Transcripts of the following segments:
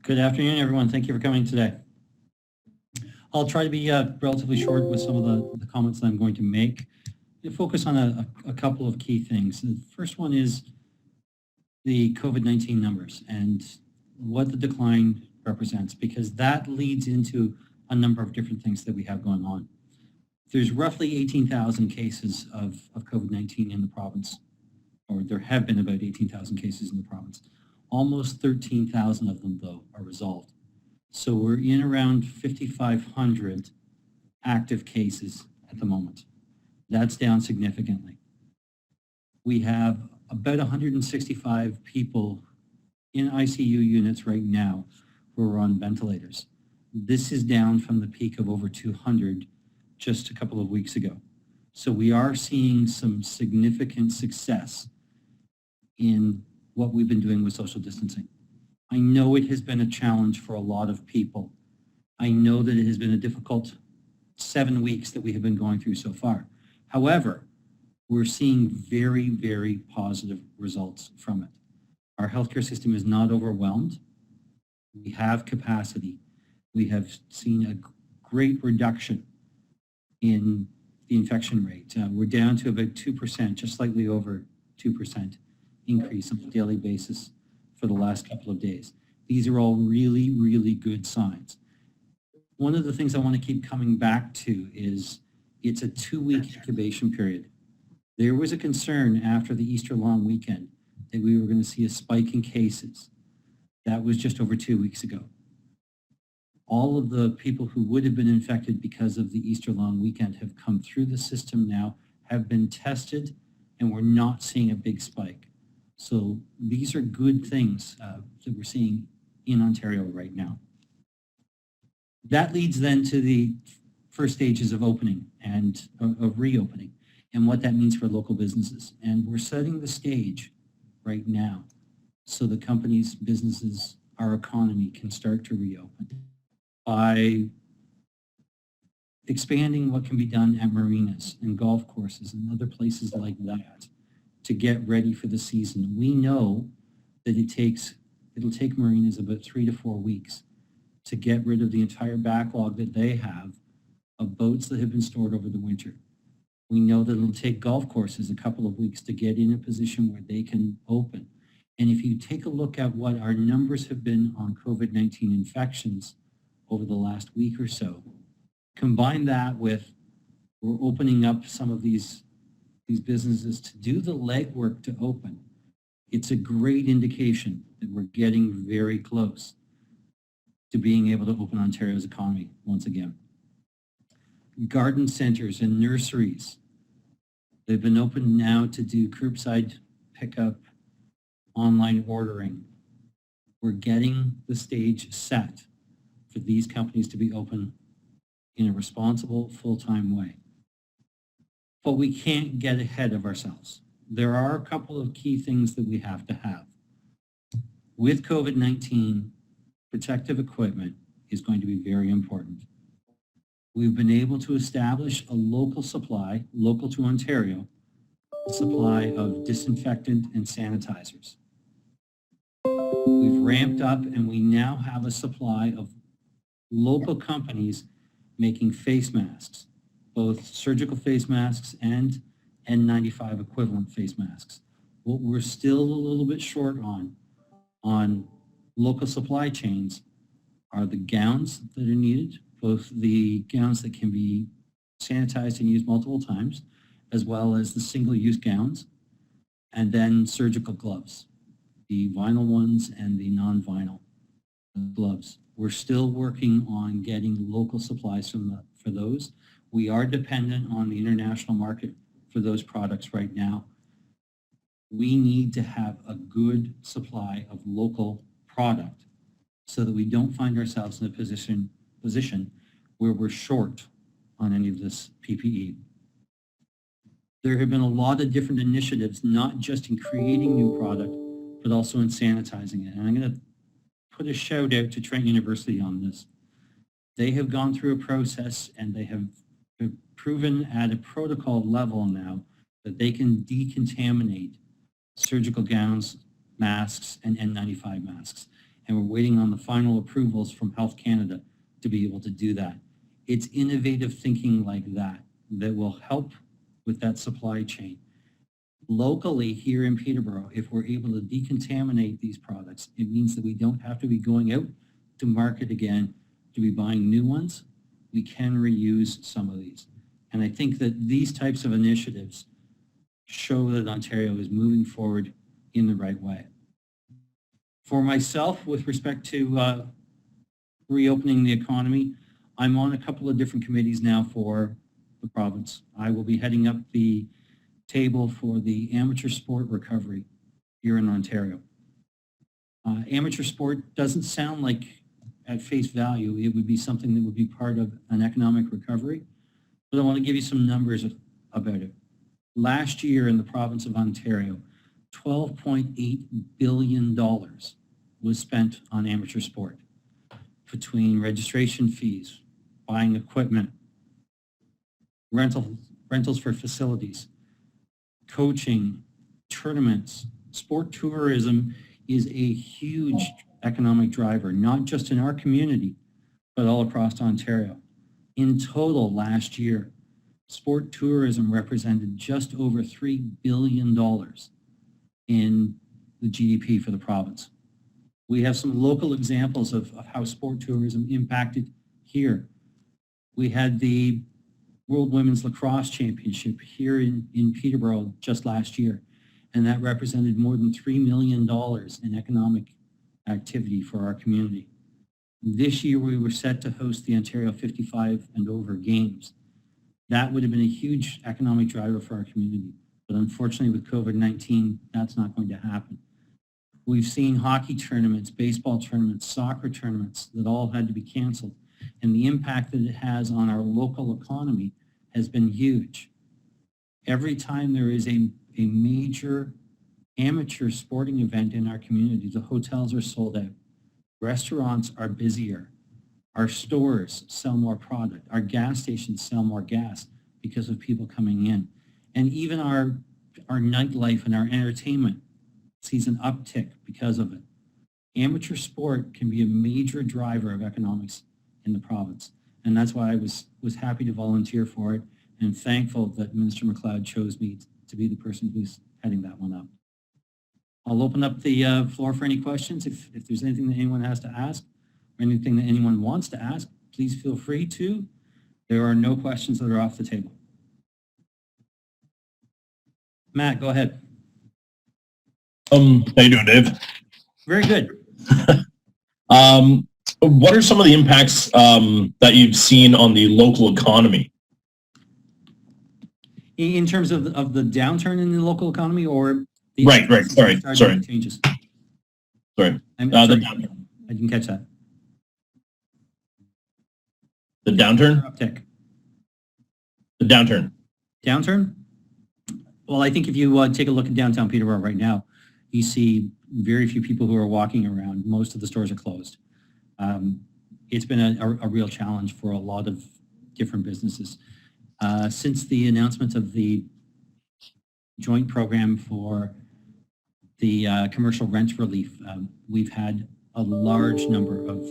Good afternoon, everyone. Thank you for coming today. I'll try to be relatively short with some of the comments that I'm going to make. To focus on a couple of key things. The first one is the COVID-19 numbers and what the decline represents, because that leads into a number of different things that we have going on. There's roughly 18,000 cases of COVID-19 in the province, or there have been about 18,000 cases in the province. Almost 13,000 of them, though, are resolved. So we're in around 5,500 active cases at the moment. That's down significantly. We have about 165 people in ICU units right now who are on ventilators. This is down from the peak of over 200 just a couple of weeks ago. So we are seeing some significant success in what we've been doing with social distancing. I know it has been a challenge for a lot of people. I know that it has been a difficult 7 weeks that we have been going through so far. However, we're seeing very, very positive results from it. Our healthcare system is not overwhelmed. We have capacity. We have seen a great reduction in the infection rate. We're down to about 2%, just slightly over 2% increase on a daily basis for the last couple of days. These are all really, really good signs. One of the things I want to keep coming back to is it's a 2-week incubation period. There was a concern after the Easter long weekend that we were going to see a spike in cases. That was just over 2 weeks ago. All of the people who would have been infected because of the Easter long weekend have come through the system now, have been tested, and we're not seeing a big spike. So these are good things that we're seeing in Ontario right now. That leads then to the first stages of opening and of reopening and what that means for local businesses. And we're setting the stage right now so the companies, businesses, our economy can start to reopen by expanding what can be done at marinas and golf courses and other places like that to get ready for the season. We know that it'll take marinas about 3 to 4 weeks to get rid of the entire backlog that they have of boats that have been stored over the winter. We know that it'll take golf courses a couple of weeks to get in a position where they can open. And if you take a look at what our numbers have been on COVID-19 infections over the last week or so, combine that with we're opening up some of these businesses to do the legwork to open, it's a great indication that we're getting very close to being able to open Ontario's economy once again. Garden centers and nurseries, they've been opened now to do curbside pickup, online ordering. We're getting the stage set for these companies to be open in a responsible, full-time way. But we can't get ahead of ourselves. There are a couple of key things that we have to have. With COVID-19, protective equipment is going to be very important. We've been able to establish a local supply, local to Ontario, supply of disinfectant and sanitizers. We've ramped up and we now have a supply of local companies making face masks, both surgical face masks and N95 equivalent face masks. What we're still a little bit short on local supply chains are the gowns that are needed, both the gowns that can be sanitized and used multiple times, as well as the single-use gowns, and then surgical gloves, the vinyl ones and the non-vinyl gloves. We're still working on getting local supplies for those. We are dependent on the international market for those products right now. We need to have a good supply of local product so that we don't find ourselves in a position where we're short on any of this PPE. There have been a lot of different initiatives, not just in creating new product, but also in sanitizing it. And I'm going to put a shout out to Trent University on this. They have gone through a process and they have proven at a protocol level now that they can decontaminate surgical gowns masks and N95 masks. And we're waiting on the final approvals from Health Canada to be able to do that. It's innovative thinking like that that will help with that supply chain. Locally here in Peterborough, if we're able to decontaminate these products, it means that we don't have to be going out to market again to be buying new ones. We can reuse some of these. And I think that these types of initiatives show that Ontario is moving forward in the right way. For myself, with respect to reopening the economy, I'm on a couple of different committees now for the province. I will be heading up the table for the amateur sport recovery here in Ontario. Amateur sport doesn't sound like, at face value, it would be something that would be part of an economic recovery, but I want to give you some numbers about it. Last year in the province of Ontario, $12.8 billion was spent on amateur sport between registration fees, buying equipment, rentals for facilities, coaching, tournaments. Sport tourism is a huge economic driver, not just in our community, but all across Ontario. In total, last year, sport tourism represented just over $3 billion in the GDP for the province. We have some local examples of how sport tourism impacted here. We had the World Women's Lacrosse Championship here in Peterborough just last year, and that represented more than $3 million in economic activity for our community. This year, we were set to host the Ontario 55 and over games. That would have been a huge economic driver for our community, but unfortunately with COVID-19, that's not going to happen. We've seen hockey tournaments, baseball tournaments, soccer tournaments that all had to be canceled, and the impact that it has on our local economy has been huge. Every time there is a major amateur sporting event in our community, the hotels are sold out. Restaurants are busier. Our stores sell more product. Our gas stations sell more gas because of people coming in. And even our nightlife and our entertainment sees an uptick because of it. Amateur sport can be a major driver of economics in the province. And that's why I was happy to volunteer for it and thankful that Minister McLeod chose me to be the person who's heading that one up. I'll open up the floor for any questions. If there's anything that anyone has to ask or anything that anyone wants to ask, please feel free to. There are no questions that are off the table. Matt, go ahead. How you doing, Dave? Very good. What are some of the impacts that you've seen on the local economy? In terms of the downturn in the local economy, or the Right. Sorry. Changes. Sorry. Sorry. I didn't catch that. The downturn? Uptick. The downturn. Downturn? Well, I think if you take a look at downtown Peterborough right now, you see very few people who are walking around. Most of the stores are closed. It's been a real challenge for a lot of different businesses. Since the announcement of the joint program for the commercial rent relief, we've had a large number of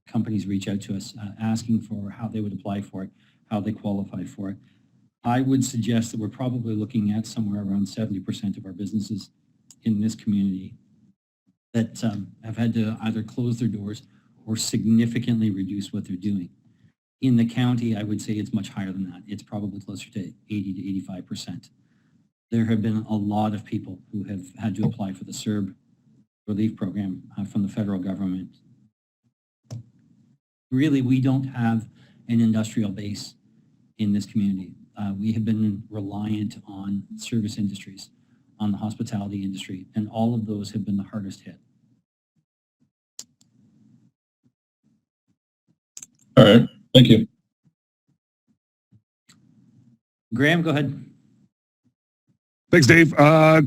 companies reach out to us asking for how they would apply for it, how they qualify for it. I would suggest that we're probably looking at somewhere around 70% of our businesses in this community that have had to either close their doors or significantly reduce what they're doing. In the county, I would say it's much higher than that. It's probably closer to 80 to 85%. There have been a lot of people who have had to apply for the CERB relief program from the federal government. Really, we don't have an industrial base in this community. We have been reliant on service industries, on the hospitality industry, and all of those have been the hardest hit. All right, thank you. Graham, go ahead. Thanks, Dave.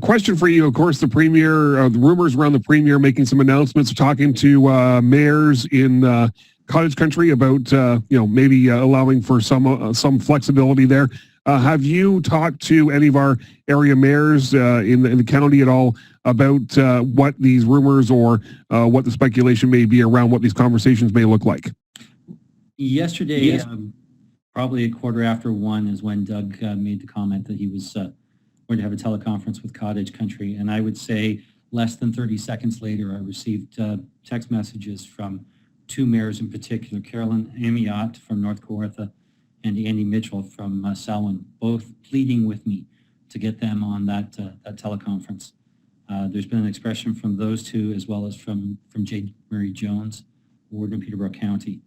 Question for you. Of course, the Premier, the rumors around the Premier making some announcements, talking to mayors in cottage country about, maybe allowing for some flexibility there. Have you talked to any of our area mayors in the county at all about what these rumors or what the speculation may be around what these conversations may look like? Yesterday, Yes. probably 1:15 is when Doug made the comment that he was going to have a teleconference with Cottage Country. And I would say less than 30 seconds later, I received text messages from two mayors in particular, Carolyn Amiot from North Kawartha and Andy Mitchell from Selwyn, both pleading with me to get them on that teleconference. There's been an expression from those two as well as from Jade Murray Jones, Warden of Peterborough County.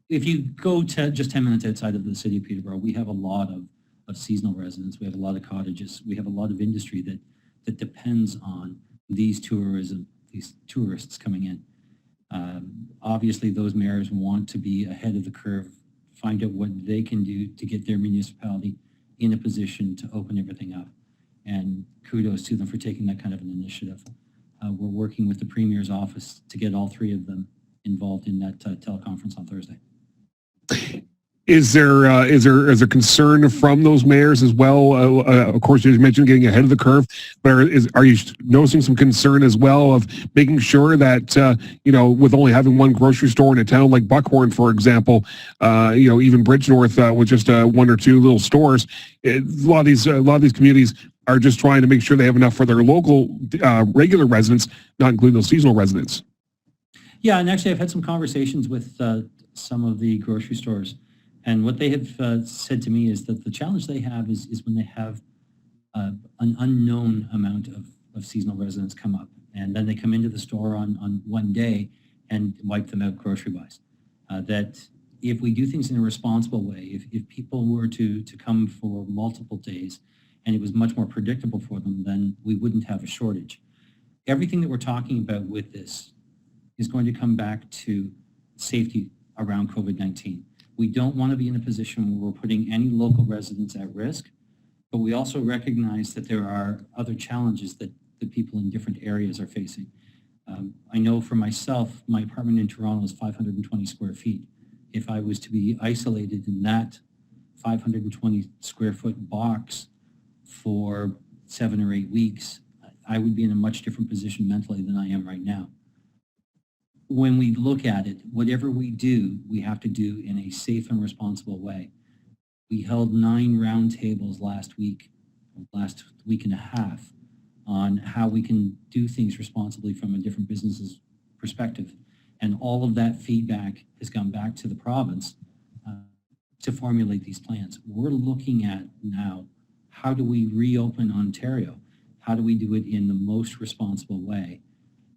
If you go to just 10 minutes outside of the city of Peterborough, we have a lot of seasonal residents. We have a lot of cottages. We have a lot of industry that depends on these tourists coming in. Obviously, those mayors want to be ahead of the curve, find out what they can do to get their municipality in a position to open everything up. And kudos to them for taking that kind of an initiative. We're working with the Premier's office to get all three of them involved in that teleconference on Thursday. Is there concern from those mayors as well? Of course, you mentioned getting ahead of the curve, but are you noticing some concern as well of making sure that with only having one grocery store in a town like Buckhorn, for example, even Bridgenorth with just one or two little stores, a lot of these communities are just trying to make sure they have enough for their local regular residents, not including those seasonal residents. Yeah, and actually, I've had some conversations with some of the grocery stores. And what they have said to me is that the challenge they have is when they have an unknown amount of seasonal residents come up, and then they come into the store on one day and wipe them out grocery-wise. That if we do things in a responsible way, if people were to come for multiple days and it was much more predictable for them, then we wouldn't have a shortage. Everything that we're talking about with this is going to come back to safety around COVID-19. We don't want to be in a position where we're putting any local residents at risk, but we also recognize that there are other challenges that the people in different areas are facing. I know for myself, my apartment in Toronto is 520 square feet. If I was to be isolated in that 520 square foot box for 7 or 8 weeks, I would be in a much different position mentally than I am right now. When we look at it, whatever we do, we have to do in a safe and responsible way. We held 9 roundtables last week and a half, on how we can do things responsibly from a different business's perspective. And all of that feedback has gone back to the province to formulate these plans. We're looking at now, how do we reopen Ontario? How do we do it in the most responsible way?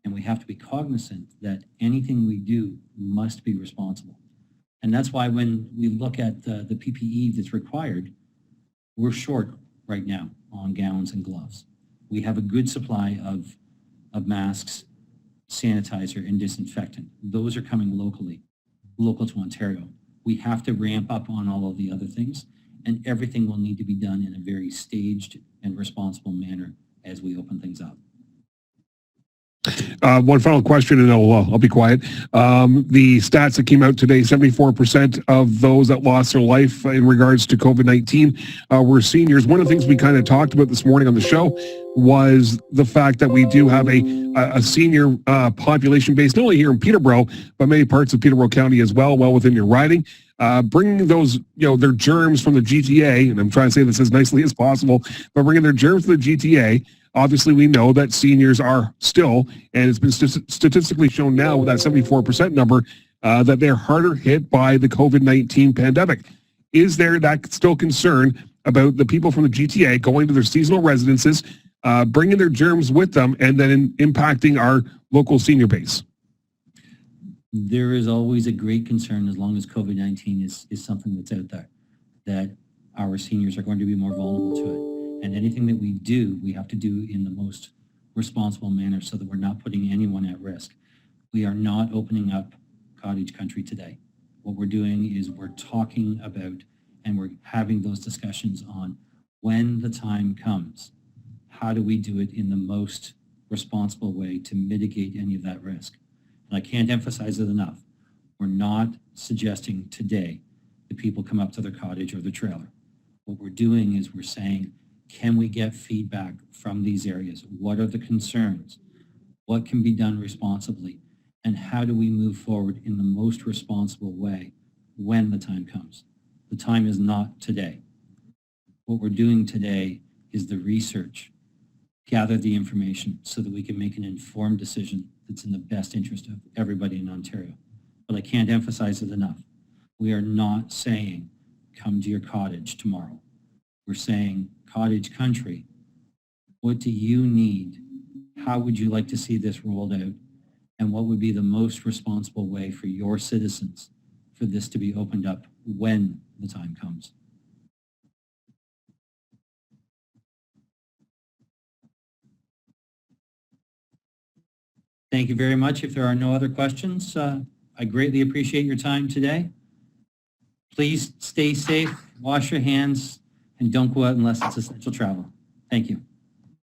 And we have to be cognizant that anything we do must be responsible. And that's why when we look at the PPE that's required, we're short right now on gowns and gloves. We have a good supply of masks, sanitizer, and disinfectant. Those are coming local to Ontario. We have to ramp up on all of the other things, and everything will need to be done in a very staged and responsible manner as we open things up. One final question, and I'll be quiet. The stats that came out today, 74% of those that lost their life in regards to COVID-19 were seniors. One of the things we kind of talked about this morning on the show was the fact that we do have a senior population base, not only here in Peterborough, but many parts of Peterborough County as well within your riding. Bringing those, their germs from the GTA, and I'm trying to say this as nicely as possible, but bringing their germs to the GTA. Obviously, we know that seniors are still, and it's been statistically shown now with that 74% number, that they're harder hit by the COVID-19 pandemic. Is there that still concern about the people from the GTA going to their seasonal residences, bringing their germs with them, and then impacting our local senior base? There is always a great concern, as long as COVID-19 is something that's out there, that our seniors are going to be more vulnerable to it. And anything that we do, we have to do in the most responsible manner so that we're not putting anyone at risk. We are not opening up Cottage Country today. What we're doing is we're talking about and we're having those discussions on when the time comes, how do we do it in the most responsible way to mitigate any of that risk. And I can't emphasize it enough. We're not suggesting today that people come up to their cottage or their trailer. What we're doing is we're saying, Can we get feedback from these areas? What are the concerns? What can be done responsibly? And how do we move forward in the most responsible way when the time comes? The time is not today. What we're doing today is the research, gather the information so that we can make an informed decision that's in the best interest of everybody in Ontario. But I can't emphasize it enough. We are not saying, come to your cottage tomorrow. We're saying, cottage country, what do you need? How would you like to see this rolled out? And what would be the most responsible way for your citizens for this to be opened up when the time comes? Thank you very much. If there are no other questions, I greatly appreciate your time today. Please stay safe, wash your hands, and don't go out unless it's essential travel. Thank you.